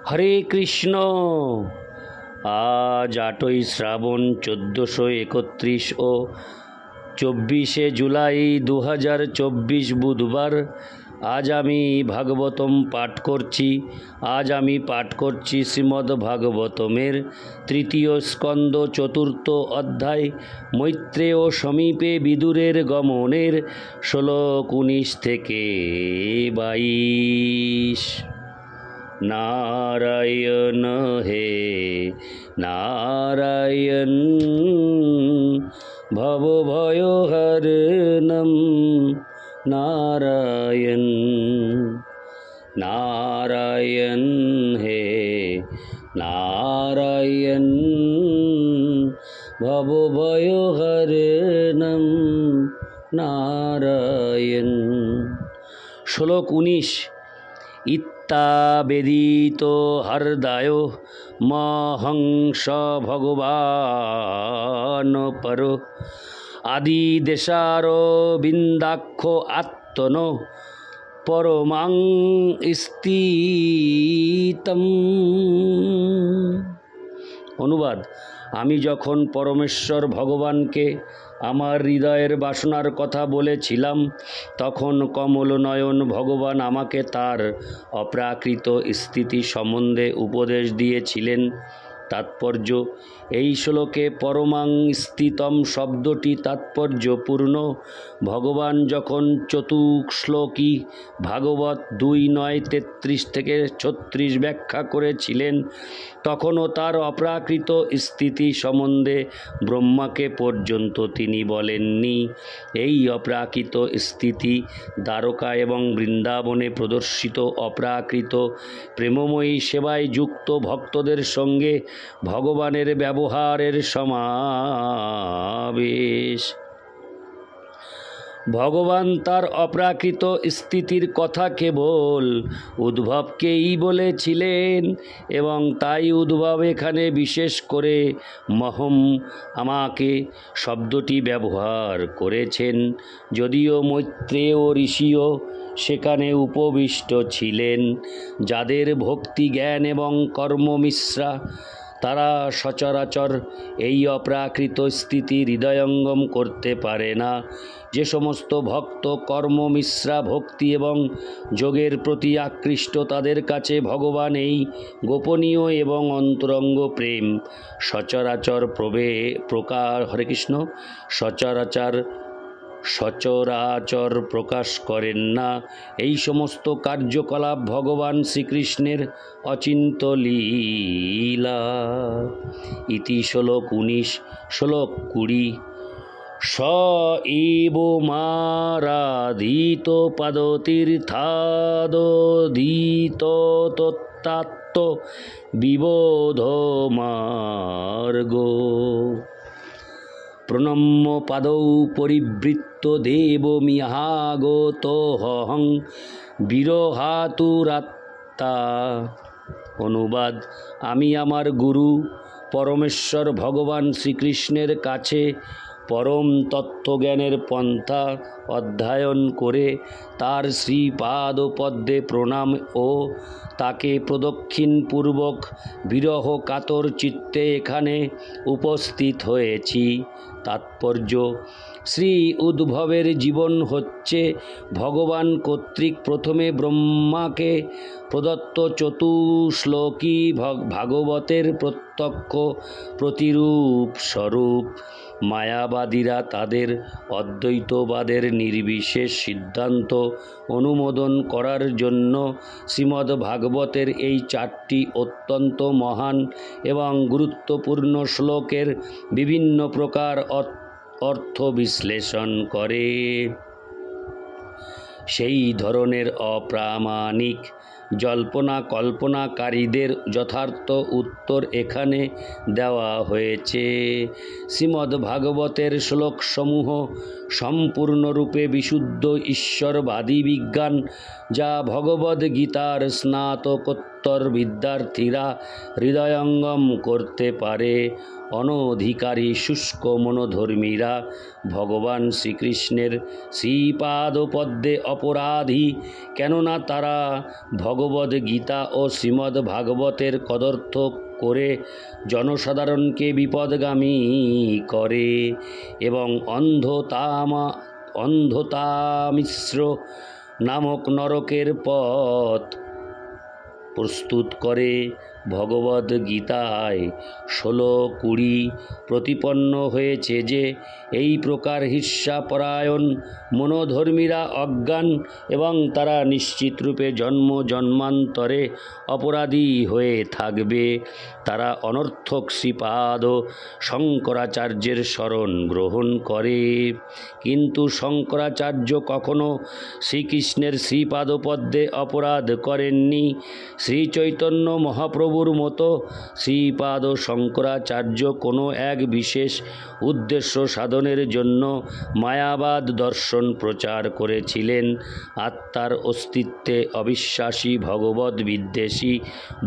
হরে কৃষ্ণ। আজ 8ই শ্রাবণ 1431 ও 24শে জুলাই 2024 বুধবার। আজ আমি ভাগবতম পাঠ করছি। শ্রীমদ্ ভাগবতমের 3য় স্কন্দ 4র্থ অধ্যায় মৈত্রেয় সমীপে বিদুরের গমনের শ্লোক 19 থেকে 22। नारायण हे नारायण भवभयहरणं नारायण नारायण हे नारायण भवभयहरणं नारायण। श्लोक 19। इत्तावेदित हृदय महंस भगवान परो आदिदेशारो बिंदाक्ष आत्मनो परमां स्थितम्। অনুবাদ। আমি যখন পরমেশ্বর ভগবানকে আমার হৃদয়ের বাসনার কথা বলেছিলাম, তখন কমলনয়ন ভগবান আমাকে তার অপ্রাকৃত স্থিতি সম্বন্ধে উপদেশ দিয়েছিলেন। তাৎপর্য: এই শ্লোকে পরমাং স্থিতম শব্দটি তাৎপর্যপূর্ণ। ভগবান যখন চতুশ্লোকী ভাগবত 2:9-33-36 ব্যাখ্যা করেছিলেন, তখনও তার অপ্রাকৃত স্থিতি সম্বন্ধে ব্রহ্মাকে পর্যন্ত তিনি বলেননি। এই অপ্রাকৃত স্থিতি দ্বারকা এবং বৃন্দাবনে প্রদর্শিত অপ্রাকৃত প্রেমময়ী সেবায় যুক্ত ভক্তদের সঙ্গে ভগবানের ব্যবহারের সমাবেশ। ভগবান তার অপ্রাকৃত স্থিতির কথা কেবল উদ্ভবকেই বলেছিলেন এবং তাই উদ্ভব এখানে বিশেষ করে মহম আমাকে শব্দটি ব্যবহার করেছেন। যদিও মৈত্রেয় ঋষিও সেখানে উপবিষ্ট ছিলেন, যাদের ভক্তি জ্ঞান এবং কর্মমিশ্রা, তারা সচরাচর এই অপ্রাকৃত স্থিতি হৃদয়ঙ্গম করতে পারে না। যে সমস্ত ভক্ত কর্মমিশ্রা ভক্তি এবং যোগের প্রতি আকৃষ্ট, তাদের কাছে ভগবান এই গোপনীয় এবং অন্তরঙ্গ প্রেম সচরাচর হরে কৃষ্ণ সচরাচর প্রকাশ করেন না। এই সমস্ত কার্যকলাপ ভগবান শ্রীকৃষ্ণের অচিন্ত লীলা। ইতি শ্লোক 19। শ্লোক 20। স এব মারাধিত পাদতীর্থাদোদিত তত্ত্ব বিবোধ মার্গ প্রণম্য পাদৌ পরিবৃত্ত দেবমিহাগতোহং বিরহাতুরাত্মা। অনুবাদ। আমি আমার গুরু পরমেশ্বর ভগবান শ্রীকৃষ্ণের কাছে পরম তত্ত্বজ্ঞানের পন্থা অধ্যয়ন করে তার শ্রীপাদপদ্মে প্রণাম ও তাকে প্রদক্ষিণপূর্বক বিরহ কাতর চিত্তে এখানে উপস্থিত হয়েছি। তাৎপর্য: শ্রী উদ্ভবের জীবন হচ্ছে ভগবান কর্তৃক প্রথমে ব্রহ্মাকে প্রদত্ত চতুশ্লোকী ভাগবতের প্রত্যক্ষ প্রতিরূপ স্বরূপ। মায়াবাদীরা তাদের অদ্বৈতবাদের নির্বিশেষ সিদ্ধান্ত অনুমোদন করার জন্য শ্রীমদ্ ভাগবতের এই 4টি অত্যন্ত মহান এবং গুরুত্বপূর্ণ শ্লোকের বিভিন্ন প্রকার অর্থ বিশ্লেষণ করে। সেই ধরনের অপ্রামাণিক জল্পনা কল্পনাকারীদের যথার্থ উত্তর এখানে দেওয়া হয়েছে। শ্রীমদ্ ভাগবতের শ্লোকসমূহ সম্পূর্ণরূপে বিশুদ্ধ ঈশ্বরবাদী বিজ্ঞান, যা ভগবদ্গীতার স্নাতকোত্তর উত্তর বিদ্যার্থীরা হৃদয়ঙ্গম করতে পারে। অনধিকারী শুষ্ক মনোধর্মীরা ভগবান শ্রীকৃষ্ণের শ্রীপাদপদ্মে অপরাধী, কেননা তারা ভগবদ্ গীতা ও শ্রীমদ্ ভাগবতের কদর্থ করে জনসাধারণকে বিপদগামী করে এবং অন্ধতামিশ্র নামক নরকের পথ প্রস্তুত করে। ভগবদ্ গীতায় 16:20 প্রতিপন্ন হয়েছে যে এই প্রকার হিংসাপরায়ণ মনোধর্মীরা অজ্ঞান এবং তারা নিশ্চিতরূপে জন্ম জন্মান্তরে অপরাধী হয়ে থাকবে। তারা অনর্থক শ্রীপাদ শঙ্করাচার্যের শরণ গ্রহণ করে, কিন্তু শঙ্করাচার্য কখনো শ্রীকৃষ্ণের শ্রীপাদপদ্মে অপরাধ করেননি। শ্রীচৈতন্য মহাপ্রভুর মতো শ্রীপাদ শঙ্করাচার্য কোনো এক বিশেষ উদ্দেশ্য সাধনের জন্য মায়াবাদ দর্শন প্রচার করেছিলেন। আত্মার অস্তিত্বে অবিশ্বাসী ভগবদ্ বিদ্বেষী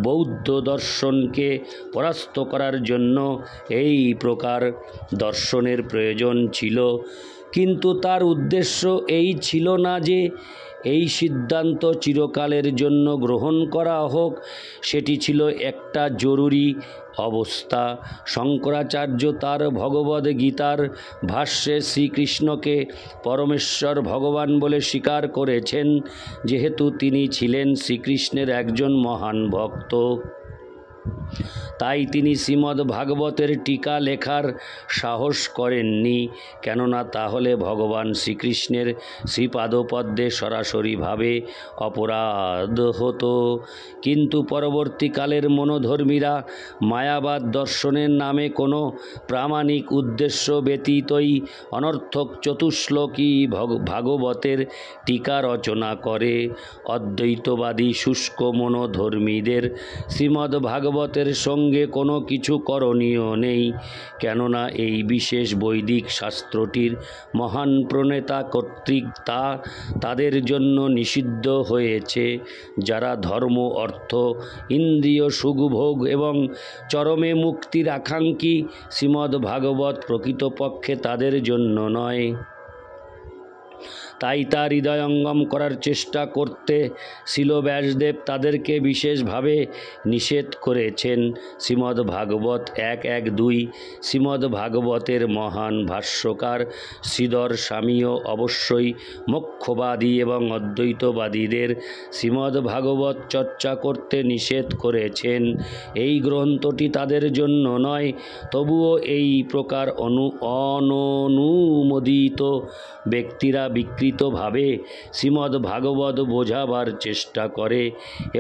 বৌদ্ধ দর্শনকে পরাস্ত করার জন্য এই প্রকার দর্শনের প্রয়োজন ছিল, কিন্তু তার উদ্দেশ্য এই ছিল না যে এই সিদ্ধান্ত চিরকালের জন্য গ্রহণ করা হোক। সেটি ছিল একটা জরুরি অবস্থা। শঙ্করাচার্য তার ভগবদ্ গীতার ভাষ্যে শ্রীকৃষ্ণকে পরমেশ্বর ভগবান বলে স্বীকার করেছেন, যেহেতু তিনি ছিলেন শ্রীকৃষ্ণের একজন মহান ভক্ত। তাই তিনি শ্রীমদ্ ভাগবতের টিকা লেখার সাহস করেননি, কেননা তাহলে ভগবান শ্রীকৃষ্ণের শ্রীপাদপদ্মে সরাসরিভাবে অপরাধ হতো। কিন্তু পরবর্তীকালের মনোধর্মীরা মায়াবাদ দর্শনের নামে কোনো প্রামাণিক উদ্দেশ্য ব্যতীতই অনর্থক চতুশ্লোকী ভাগবতের টিকা রচনা করে। অদ্বৈতবাদী শুষ্ক মনোধর্মীদের শ্রীমদ্ ভাগবতের সঙ্গে কোনো কিছু করণীয় নেই, কেননা এই বিশেষ বৈদিক শাস্ত্রটির মহান প্রণেতা কর্তৃক তা তাদের জন্য নিষিদ্ধ হয়েছে। যারা ধর্ম, অর্থ, ইন্দ্রিয় সুখভোগ এবং চরমে মুক্তির আকাঙ্ক্ষী, শ্রীমদ্ ভাগবত প্রকৃতপক্ষে তাদের জন্য নয়। তাই তা হৃদয়ঙ্গম করার চেষ্টা করতে শ্রীল ব্যাসদেব তাদেরকে বিশেষভাবে নিষেধ করেছেন। শ্রীমদ্ ভাগবত 1.1.2 শ্রীমদ্ ভাগবতের মহান ভাষ্যকার শ্রীধর স্বামীও অবশ্যই মোক্ষবাদী এবং অদ্বৈতবাদীদের শ্রীমদ্ ভাগবত চর্চা করতে নিষেধ করেছেন। এই গ্রন্থটি তাদের জন্য নয়, তবুও এই প্রকার অননুমোদিত ব্যক্তিরা বিকৃতভাবে শ্রীমদ্ ভাগবত বোঝাবার চেষ্টা করে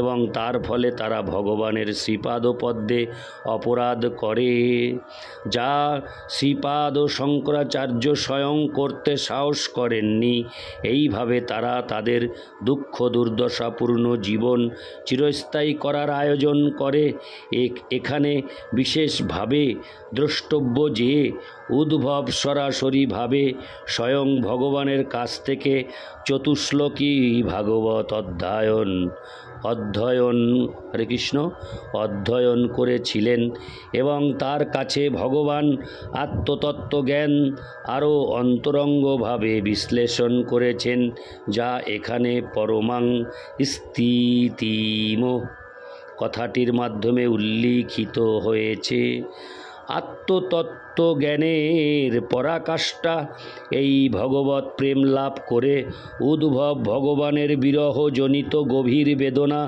এবং তার ফলে তারা ভগবানের শ্রীপাদপদ্মে অপরাধ করে, যা শ্রীপাদ শঙ্করাচার্য স্বয়ং করতে সাহস করেননি। এইভাবে তারা তাদের দুঃখ দুর্দশাপূর্ণ জীবন চিরস্থায়ী করার আয়োজন করে। এখানে বিশেষভাবে দ্রষ্টব্য যে উদ্ভব সরাসরিভাবে স্বয়ং ভগবানের কাছ থেকে চতুশ্লোকী ভাগবত অধ্যয়ন করেছিলেন এবং তার কাছে ভগবান আত্মতত্ত্বজ্ঞান আরও অন্তরঙ্গভাবে বিশ্লেষণ করেছেন, যা এখানে পরমাং স্থিতিম কথাটির মাধ্যমে উল্লিখিত হয়েছে। আত্মতত্ত্বজ্ঞানের পরাকাষ্ঠা এই ভগবৎ প্রেম লাভ করে উদ্ভব ভগবানের বিরহজনিত গভীর বেদনা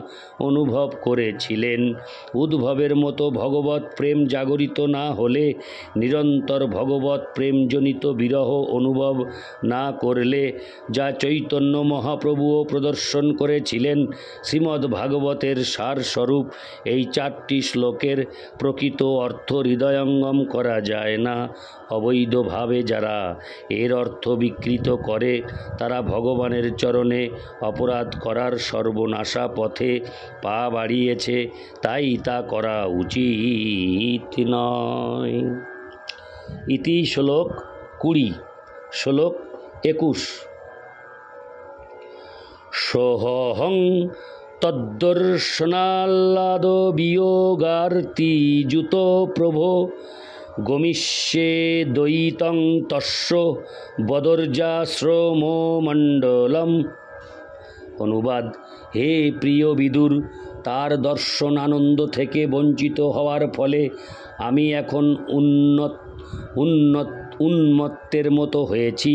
অনুভব করেছিলেন। উদ্ভবের মতো ভগবৎ প্রেম জাগরিত না হলে, নিরন্তর ভগবৎ প্রেমজনিত বিরহ অনুভব না করলে, যা চৈতন্য মহাপ্রভুও প্রদর্শন করেছিলেন, শ্রীমদ্ ভাগবতের সারস্বরূপ এই 4টি শ্লোকের প্রকৃত অর্থ হৃদয়ঙ্গম করা যায় না। অবৈধভাবে যারা এর অর্থ বিকৃত করে, তারা ভগবানের চরণে অপরাধ করার সর্বনাশা পথে পা বাড়িয়েছে, তাই তা করা উচিত নয়। ইতি শ্লোক 20। শ্লোক 21। সোহং তদ্দর্শনাল্লাদ বিয়োগার্তি যুত প্রভো গমিষ্যে দ্বৈতং তস্য বদর্যাশ্রমমণ্ডলম। অনুবাদ: হে প্রিয় বিদুর, তার দর্শন আনন্দ থেকে বঞ্চিত হওয়ার ফলে আমি এখন উন্মত্তের মতো হয়েছি,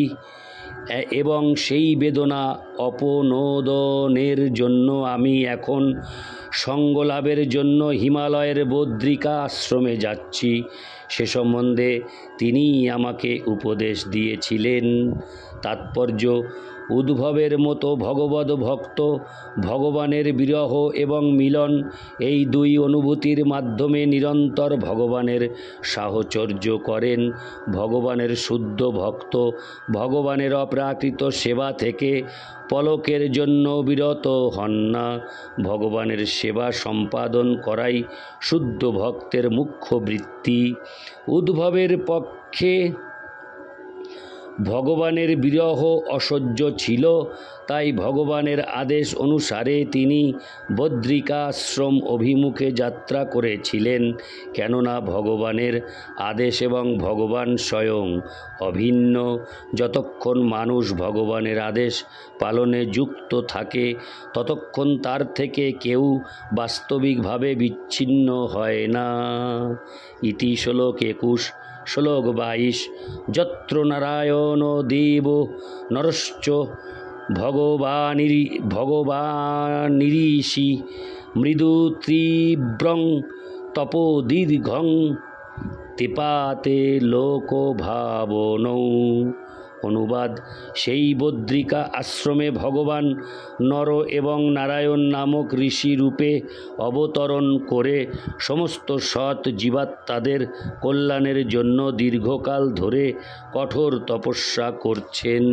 এবং সেই বেদনা অপনোদনের জন্য আমি এখন সঙ্গলাভের জন্য হিমালয়ের বদ্রিকা আশ্রমে যাচ্ছি। সে সম্বন্ধে তিনিই আমাকে উপদেশ দিয়েছিলেন। তাৎপর্য: উদ্ভবের মতো ভগবদ ভক্ত ভগবানের বিরহ এবং মিলন, এই দুই অনুভূতির মাধ্যমে নিরন্তর ভগবানের সাহচর্য করেন। ভগবানের শুদ্ধ ভক্ত ভগবানের অপ্রাকৃত সেবা থেকে পলকের জন্য বিরত হন না। ভগবানের সেবা সম্পাদন করাই শুদ্ধ ভক্তের মুখ্য বৃত্তি। উদ্ভবের পক্ষে ভগবানের বিরহ অসহ্য ছিল, তাই ভগবানের আদেশ অনুসারে তিনি বদ্রিকাশ্রম অভিমুখে যাত্রা করেছিলেন। কেননা ভগবানের আদেশ এবং ভগবান স্বয়ং অভিন্ন। যতক্ষণ মানুষ ভগবানের আদেশ পালনে যুক্ত থাকে, ততক্ষণ তার থেকে কেউ বাস্তবিকভাবে বিচ্ছিন্ন হয় না। ইতি শ্লোক 21। শ্লোক 22। যত্র নারায়ণ দেব নরশ্চ ভগবানিরিষি মৃদু তীব্রং তপোদীর্ঘং তিপাতে লোকভাবনৌ। অনুবাদ: সেই বদ্রিকা আশ্রমে ভগবান নর এবং নারায়ণ নামক ঋষি রূপে অবতরণ করে সমস্ত সৎ জীবাত্মাদের কল্যাণের জন্য দীর্ঘকাল ধরে কঠোর তপস্যা করছেন।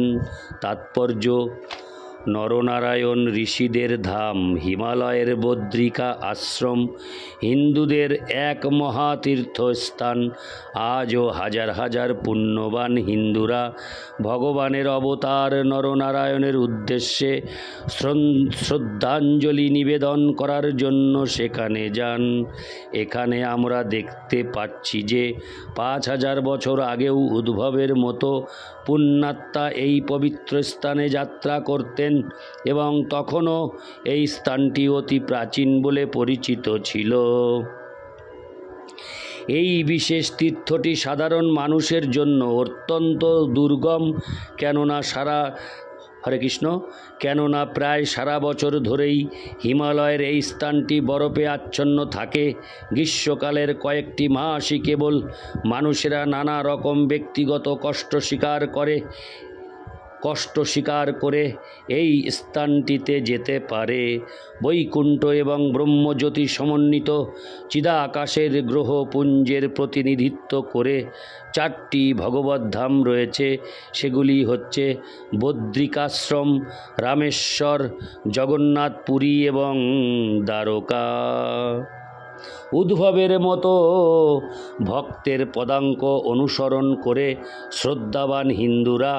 তাৎপর্য: নরনারায়ণ ঋষিদের ধাম হিমালয়ের বদ্রিকা আশ্রম হিন্দুদের এক মহাতীর্থস্থান। আজও হাজার হাজার পুণ্যবান হিন্দুরা ভগবানের অবতার নরনারায়ণের উদ্দেশ্যে শ্রদ্ধাঞ্জলি নিবেদন করার জন্য সেখানে যান। এখানে আমরা দেখতে পাচ্ছি যে 5000 বছর আগেও উদ্ভবের মতো পুণ্যাত্মা এই পবিত্র স্থানে যাত্রা করতেন, এবং তখনও এই স্থানটি অতি প্রাচীন বলে পরিচিত ছিল। এই বিশেষ তীর্থটি সাধারণ মানুষের জন্য অত্যন্ত দুর্গম, কেননা প্রায় সারা বছর ধরেই হিমালয়ের এই স্থানটি বরফে আচ্ছন্ন থাকে। গ্রীষ্মকালের কয়েকটি মাসই কেবল মানুষেরা নানা রকম ব্যক্তিগত কষ্ট স্বীকার করে এই স্থানটিতে যেতে পারে। বৈকুণ্ঠ এবং ব্রহ্মজ্যোতি সমন্বিত চিদাকাশের গ্রহপুঞ্জের প্রতিনিধিত্ব করে 4টি ভগবদ্ধাম রয়েছে। সেগুলি হচ্ছে বদ্রিকাশ্রম, রামেশ্বর, জগন্নাথপুরী এবং দ্বারকা। উদ্ভবের মতো ভক্তের পদাঙ্ক অনুসরণ করে শ্রদ্ধাবান হিন্দুরা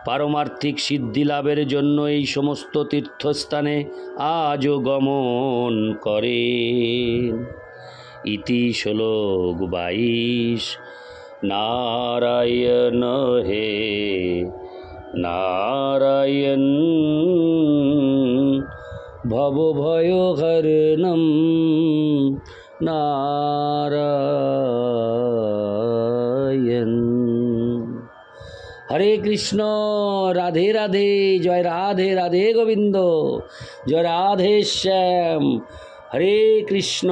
পারমার্থিক সিদ্ধি লাভের জন্য এই সমস্ত তীর্থস্থানে আজও গমন করেন। ইতি শ্লোক 22। নারায়ণ হে নারায়ণ ভবভয়হরণম নারায়ণ। হরে কৃষ্ণ, রাধে রাধে, জয় রাধে রাধে গোবিন্দ, জয় রাধে শ্যাম। হরে কৃষ্ণ।